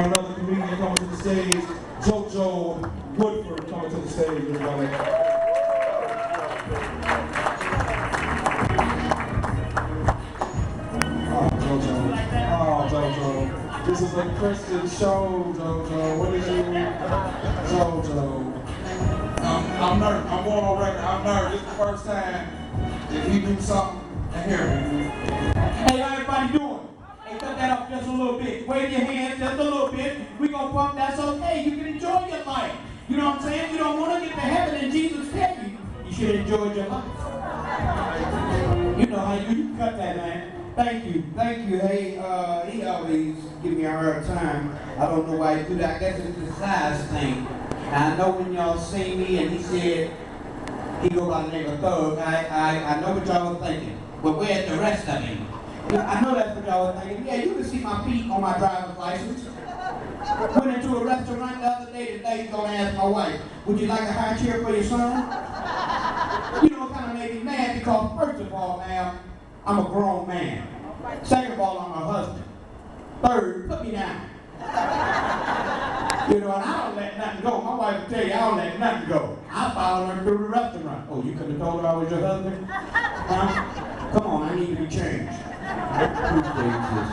Another comedian coming to the stage, JoJo Woodford coming to the stage, everybody. JoJo. This is a Christian show, JoJo. What did you JoJo? I'm nervous. I'm going on record. I'm nervous. This is the first time that he do something and hear me. Hey, how everybody doing? Hey, cut that up just a little bit. Wave your hands just a little bit. We gonna pump. That's okay. You can enjoy your life. You know what I'm saying? You don't want to get to heaven and Jesus tell you should enjoy your life. You know how you cut that, man. Thank you. Hey, he always give me a hard time. I don't know why he do that. I guess it's the size thing. And I know when y'all see me and he said he go by the name of Thug, I know what y'all was thinking. But where's the rest of him? I know that's what y'all was thinking. Yeah, you can see my feet on my driver's license. Went into a restaurant the other day. The lady's gonna ask my wife, would you like a high chair for your son? You know, it kind of made me mad because first of all, ma'am, I'm a grown man. Second of all, I'm a husband. Third, put me down. You know, and I don't let nothing go. My wife will tell you I don't let nothing go. I follow her through the restaurant. Oh, you could have told her I was your husband? Huh? Come on, I need to be changed.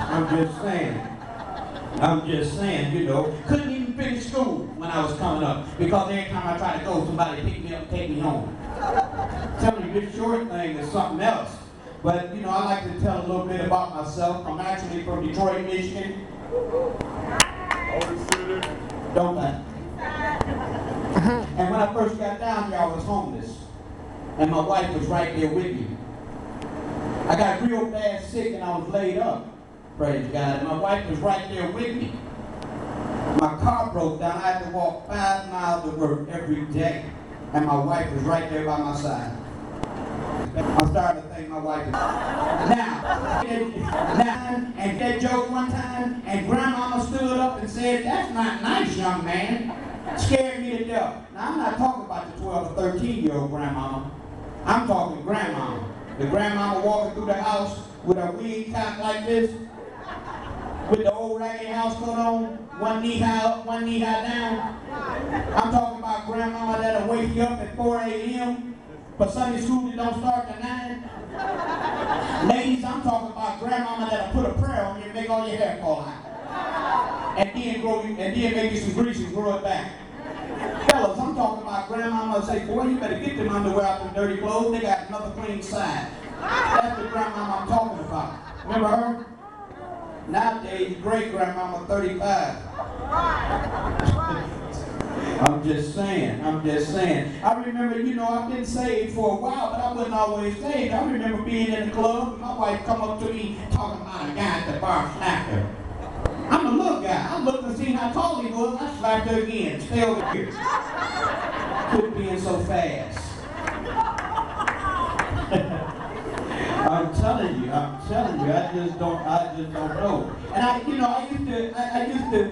I'm just saying, you know. Couldn't even finish school when I was coming up because every time I tried to go, somebody picked me up and take me home. I'm telling you, this short thing is something else. But, you know, I like to tell a little bit about myself. I'm actually from Detroit, Michigan. Don't I? And when I first got down here, I was homeless. And my wife was right there with me. I got real bad sick and I was laid up. Praise God. And my wife was right there with me. My car broke down. I had to walk 5 miles to work every day. And my wife was right there by my side. I'm starting to thank my wife. Now, and that joke one time, and Grandmama stood up and said, that's not nice, young man. Scared me to death. Now, I'm not talking about the 12 or 13-year-old Grandmama. I'm talking Grandmama. The Grandmama walking through the house with her wig tied like this, with the old raggedy house coat on, one knee high up, one knee high down. I'm talking about Grandmama that'll wake you up at 4 a.m. for Sunday school that don't start till 9. Ladies, I'm talking about Grandmama that'll put a prayer on you and make all your hair fall out. And then make you some grease and grow it back. Fellas, I'm talking about Grandmama that say, boy, you better get them underwear out them dirty clothes. They got another clean side. That's the Grandmama I'm talking about. Remember her? Nowadays, great Grandmama 35. I'm just saying. I remember, you know, I've been saved for a while, but I wasn't always saved. I remember being in the club, and my wife come up to me talking about a guy at the bar slapped her. I'm a little guy. I looked and seen how tall he was, and I slapped her again. Stay over here. Quit being so fast. I'm telling you, I just don't know. And I used to,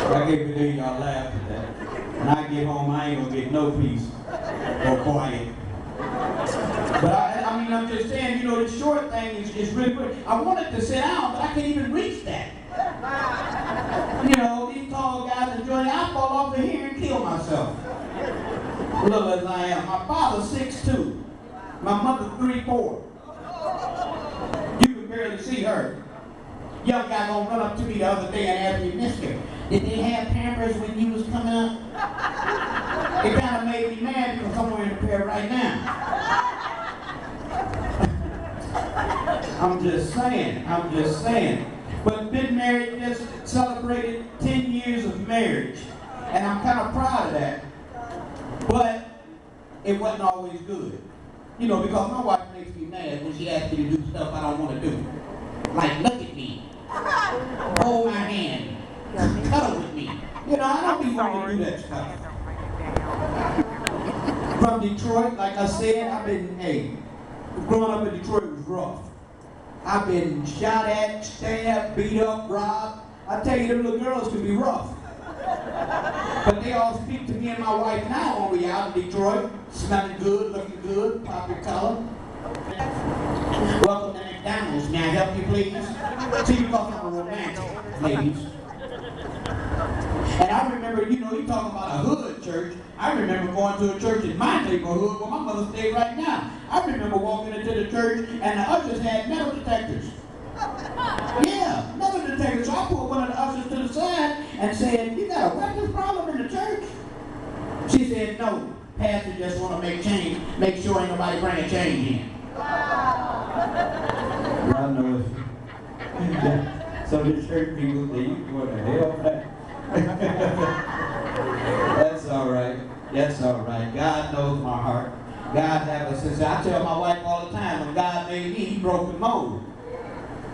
I can't believe y'all laughed at that. When I get home, I ain't gonna get no peace or quiet. But I'm just saying, you know, the short thing is really quick. I wanted to sit down, but I can't even reach that. You know, these tall guys enjoy it. I fall off of here and kill myself. Little as I am. My father's 6'2". My mother's 3'4". You can barely see her. Young guy gonna run up to me the other day and ask me, mister, did they have Pampers when you was coming up? It kind of made me mad because I'm wearing a pair right now. I'm just saying. But been married, just celebrated 10 years of marriage. And I'm kind of proud of that. But it wasn't always good. You know, because my wife makes me mad when she asks me to do stuff I don't want to do. Like, look at me. Hold my hand. Cuddle with me. You know, I don't be wanting to do that stuff. From Detroit, like I said, growing up in Detroit was rough. I've been shot at, stabbed, beat up, robbed. I tell you, them little girls can be rough. But they all speak to me and my wife now when we out in Detroit, smelling good, looking good, pop your collar. Welcome to McDonald's. May I help you, please? See, because I'm a romantic, ladies. And I remember, you know, he talking about a hood church. I remember going to a church in my neighborhood where my mother stayed right now. I remember walking into the church and the ushers had metal detectors. Yeah, metal detectors. So I pulled one of the ushers to the side and said, "You got a weapons problem in the church?" She said, "No, pastor just want to make sure ain't nobody bring a change in." Y'all know it. So the church people say, "You going to hell, man?" That's all right. That's all right. God knows my heart. God have a sense. I tell my wife all the time, when God made me, he broke the mold.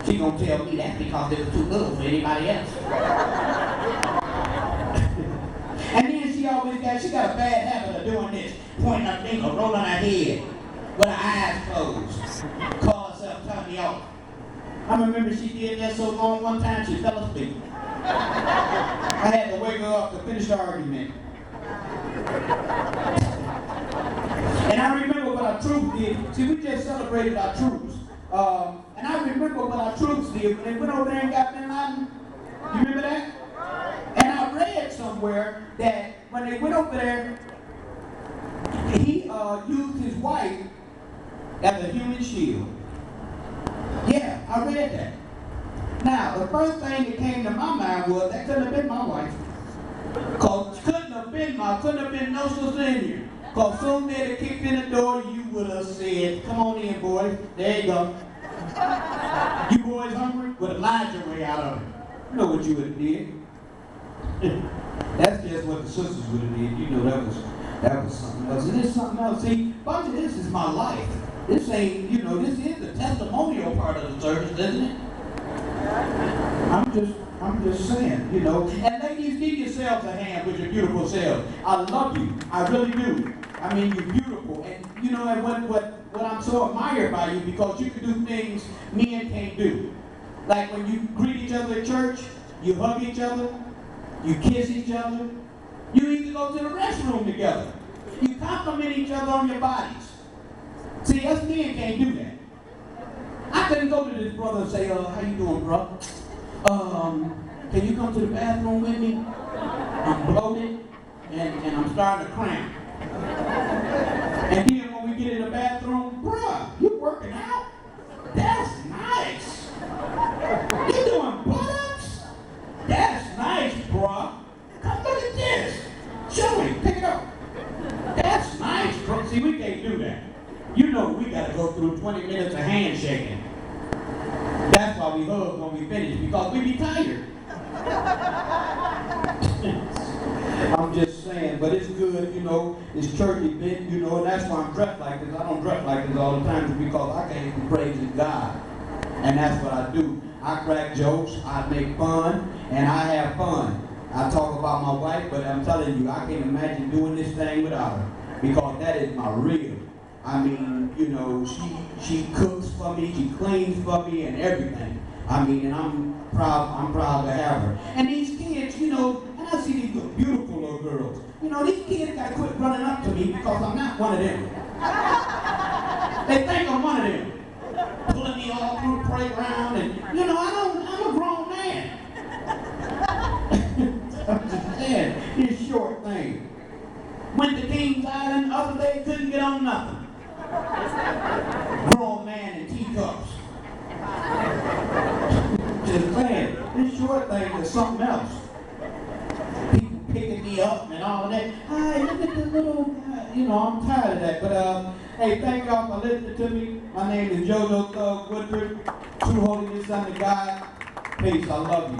She gonna tell me that's because it was too little for anybody else. And then she got a bad habit of doing this, pointing her finger, rolling her head, with her eyes closed, call herself turning me off. I remember she did that so long one time she fell asleep. I had to wake her up to finish the argument. And I remember what our troops did. See, we just celebrated our troops. And I remember what our troops did when they went over there and got Bin Laden. You remember that? And I read somewhere that when they went over there, he used his wife as a human shield. Yeah, I read that. Now, the first thing that came to my mind was that couldn't have been my wife. Cause couldn't have been no sister in here. Cause soon they'd have kicked in the door, you would have said, "Come on in, boys. There you go. You boys hungry?" Would have lied your way out of it. You know what you would have did. That's just what the sisters would have did. You know that was something else. And this something else. See, bunch of this is my life. This ain't, you know, this is the testimonial part of the service, isn't it? I'm just saying, you know. And ladies, give yourselves a hand with your beautiful selves. I love you. I really do. I mean, you're beautiful. And you know, and what I'm so admired by you, because you can do things men can't do. Like when you greet each other at church, you hug each other, you kiss each other, you even go to the restroom together. You compliment each other on your bodies. See, us men can't do that. I couldn't go to this brother and say, "How you doing, bro? Can you come to the bathroom with me? I'm bloated and I'm starting to cramp." And then when we get in the bathroom, "Bruh, you working out? That's nice. You doing pull-ups? That's nice, bruh. Come look at this. Show me, pick it up. That's nice, bro." See, we can't do that. You know we gotta go through 20 minutes of handshaking. That's why we hug when we finish, because we be tired. I'm just saying, but it's good, you know, it's church event, you know, and that's why I'm dressed like this. I don't dress like this all the time, because I came from praising God. And that's what I do. I crack jokes, I make fun, and I have fun. I talk about my wife, but I'm telling you, I can't imagine doing this thing without her, because that is my real. I mean, you know, she cooks for me, she cleans for me, and everything. I mean, and I'm proud to have her. And these kids, you know, and I see these beautiful little girls. You know, these kids gotta quit running up to me, because I'm not one of them. They think I'm one of them. Pulling me all through the playground, and you know, I'm a grown man. I'm just saying, this short thing. Went to Kings Island the other day, couldn't get on nothing. Grown man in teacups. Just saying, this short thing is something else. People picking me up and all that. Hi, look at the little guy. You know, I'm tired of that. But hey, thank y'all for listening to me. My name is JoJo Thug Woodford. True holiness under God. Peace. I love you.